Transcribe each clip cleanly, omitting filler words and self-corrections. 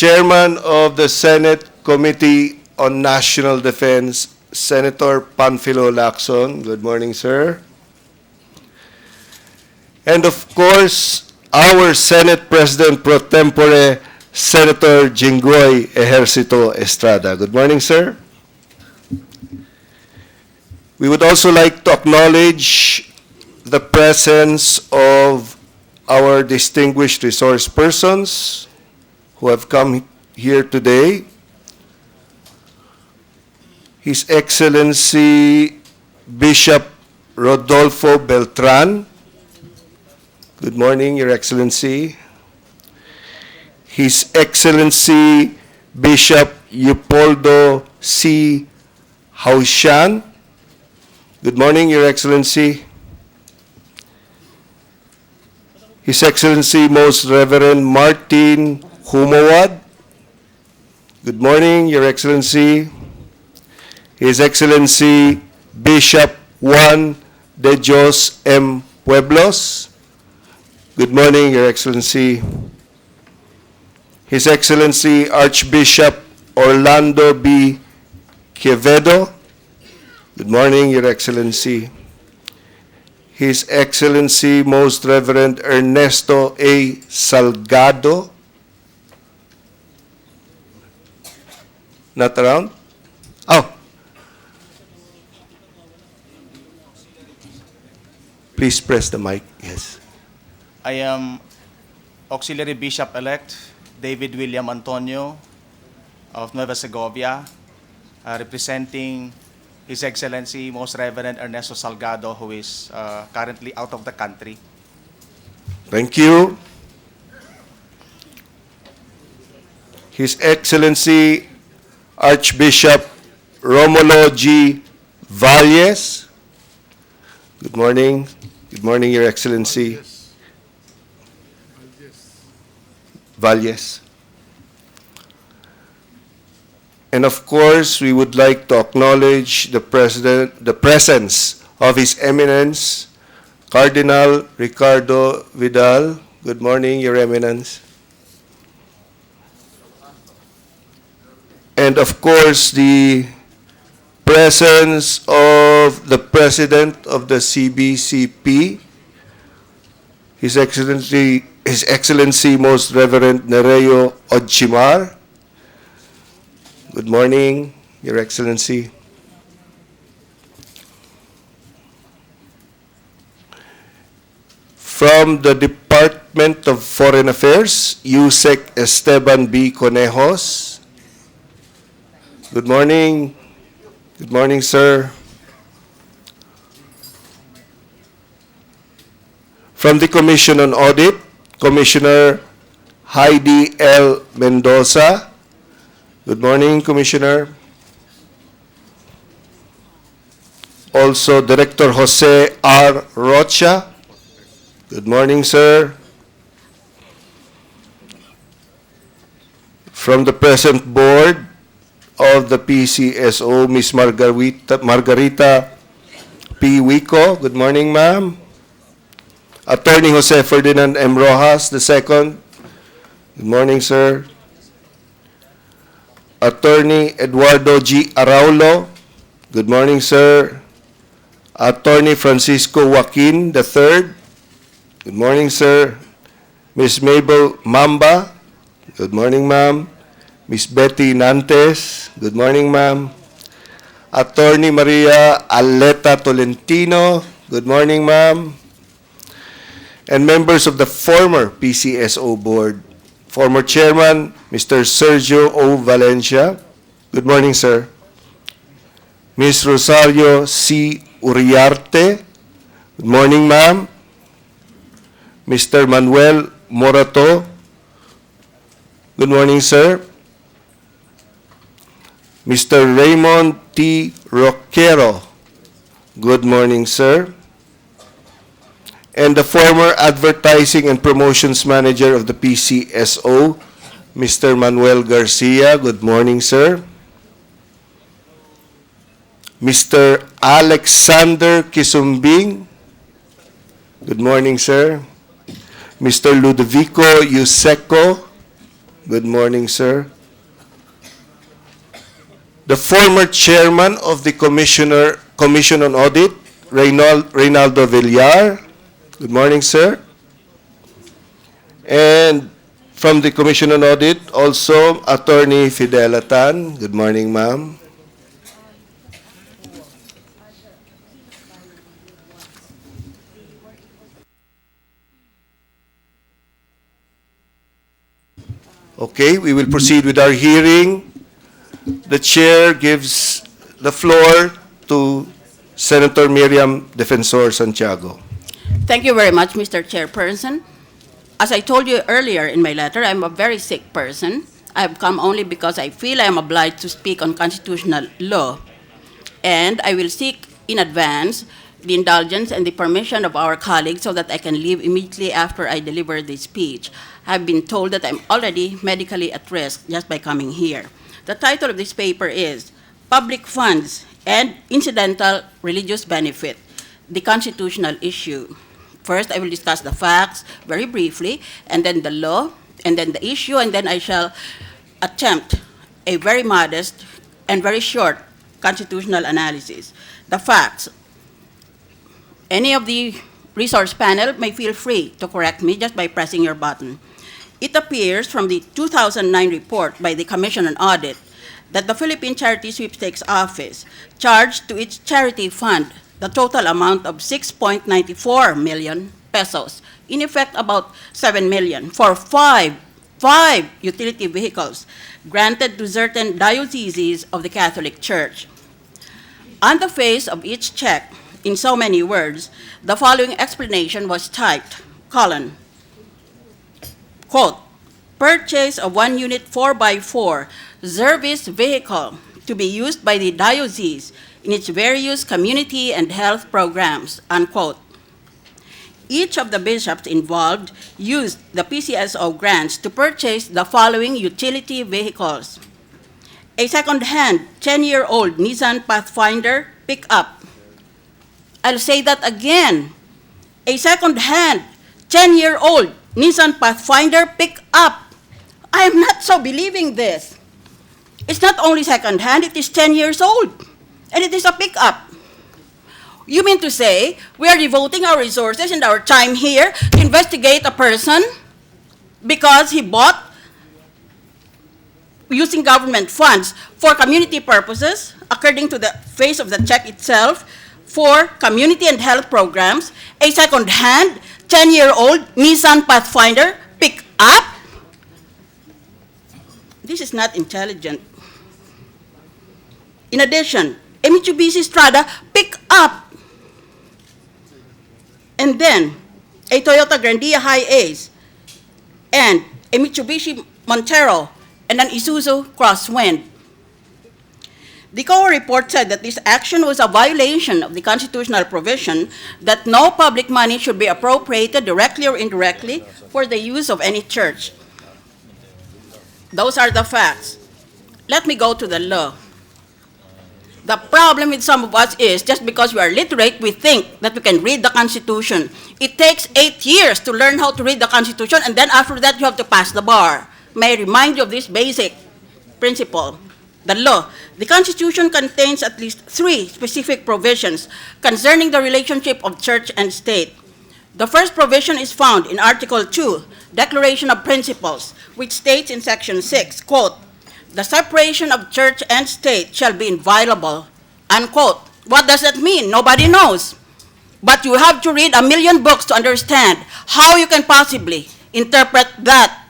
Chairman of the Senate Committee on National Defense, Senator Panfilo Lacson. Good morning, sir. And of course, our Senate President pro tempore, Senator Jinggoy Ejercito Estrada. Good morning, sir. We would also like to acknowledge the presence of our distinguished resource persons who have come here today. His Excellency Bishop Rodolfo Beltran. Good morning, Your Excellency. His Excellency Bishop Leopoldo C. Haushan. Good morning, Your Excellency. His Excellency Most Reverend Martin Humawad. Good morning, Your Excellency. His Excellency Bishop Juan de Dios M. Pueblos. Good morning, Your Excellency. His Excellency Archbishop Orlando B. Quevedo. Good morning, Your Excellency. His Excellency Most Reverend Ernesto A. Salgado. Not around? Oh. Please press the mic. Yes. I am Auxiliary Bishop-elect David William Antonio of Nueva Segovia, representing His Excellency Most Reverend Ernesto Salgado, who is currently out of the country. Thank you. His Excellency Archbishop Romulo G. Valles. Good morning. Good morning, Your Excellency. Valles. And of course, we would like to acknowledge the presence of His Eminence, Cardinal Ricardo Vidal. Good morning, Your Eminence. And of course, the presence of the President of the CBCP, His Excellency Most Reverend Nereo Odchimar. Good morning, Your Excellency. From the Department of Foreign Affairs, Yusek Esteban B. Conejos. Good morning. Good morning, sir. From the Commission on Audit, Commissioner Heidi L. Mendoza. Good morning, Commissioner. Also, Director Jose R. Rocha. Good morning, sir. From the present board of the PCSO, Ms. Margarita P. Wico. Good morning, ma'am. Attorney Jose Ferdinand M. Rojas II. Good morning, sir. Attorney Eduardo G. Araulo. Good morning, sir. Attorney Francisco Joaquin III. Good morning, sir. Ms. Mabel Mamba. Good morning, ma'am. Ms. Betty Nantes. Good morning, ma'am. Attorney Maria Aleta Tolentino. Good morning, ma'am. And members of the former PCSO board. Former Chairman, Mr. Sergio O. Valencia. Good morning, sir. Ms. Rosario C. Uriarte. Good morning, ma'am. Mr. Manuel Morato. Good morning, sir. Mr. Raymond T. Roquero. Good morning, sir. And the former Advertising and Promotions Manager of the PCSO, Mr. Manuel Garcia. Good morning, sir. Mr. Alexander Kisumbing. Good morning, sir. Mr. Ludovico Yuseco. Good morning, sir. The former chairman of the Commission on Audit, Reynaldo Villar. Good morning, sir. And from the Commission on Audit, also Attorney Fidela Tan. Good morning, ma'am. Okay, we will proceed with our hearing. The chair gives the floor to Senator Miriam Defensor Santiago. Thank you very much, Mr. Chairperson. As I told you earlier in my letter, I'm a very sick person. I've come only because I feel I am obliged to speak on constitutional law. And I will seek in advance the indulgence and the permission of our colleagues so that I can leave immediately after I deliver this speech. I've been told that I'm already medically at risk just by coming here. The title of this paper is Public Funds and Incidental Religious Benefit, the Constitutional Issue. First, I will discuss the facts very briefly, and then the law, and then the issue, and then I shall attempt a very modest and very short constitutional analysis. The facts. Any of the resource panel may feel free to correct me just by pressing your button. It appears from the 2009 report by the Commission on Audit that the Philippine Charity Sweepstakes Office charged to its charity fund the total amount of 6.94 million pesos, in effect about 7 million, for five utility vehicles granted to certain dioceses of the Catholic Church. On the face of each check, in so many words, the following explanation was typed, colon, quote, purchase of 1 unit 4x4 service vehicle to be used by the diocese in its various community and health programs, unquote. Each of the bishops involved used the PCSO grants to purchase the following utility vehicles: a second-hand 10-year-old Nissan Pathfinder pickup. I'll say that again. A second-hand 10-year-old Nissan Pathfinder pickup. I am not so believing this. It's not only second-hand, it is 10 years old. And it is a pickup. You mean to say we are devoting our resources and our time here to investigate a person because he bought using government funds for community purposes, according to the face of the check itself, for community and health programs, a second-hand 10-year-old Nissan Pathfinder pickup? This is not intelligent. In addition, a Mitsubishi Strada pickup. And then, a Toyota Grandia Hi-Ace, and a Mitsubishi Montero, and an Isuzu Crosswind. The COA report said that this action was a violation of the constitutional provision that no public money should be appropriated directly or indirectly for the use of any church. Those are the facts. Let me go to the law. The problem with some of us is just because we are literate, we think that we can read the Constitution. It takes 8 years to learn how to read the Constitution, and then after that you have to pass the bar. May I remind you of this basic principle. The law. The Constitution contains at least 3 specific provisions concerning the relationship of church and state. The first provision is found in Article 2, Declaration of Principles, which states in Section 6, quote, the separation of church and state shall be inviolable, unquote. What does that mean? Nobody knows. But you have to read 1,000,000 books to understand how you can possibly interpret that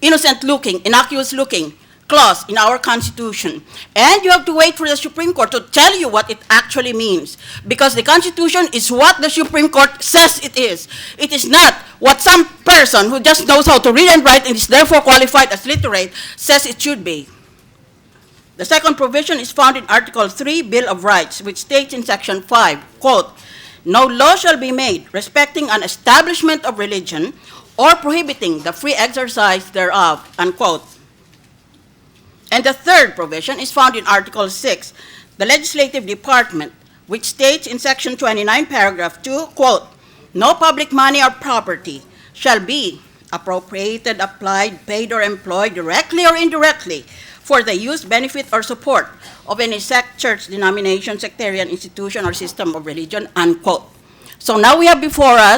innocent-looking, innocuous-looking clause in our Constitution. And you have to wait for the Supreme Court to tell you what it actually means. Because the Constitution is what the Supreme Court says it is. It is not what some person who just knows how to read and write and is therefore qualified as literate says it should be. The second provision is found in Article 3, Bill of Rights, which states in Section 5, quote, no law shall be made respecting an establishment of religion or prohibiting the free exercise thereof, unquote. And the third provision is found in Article 6, the Legislative Department, which states in Section 29, Paragraph 2, quote, no public money or property shall be appropriated, applied, paid, or employed directly or indirectly for the use, benefit, or support of any sect, church, denomination, sectarian, institution, or system of religion, unquote. So now we have before us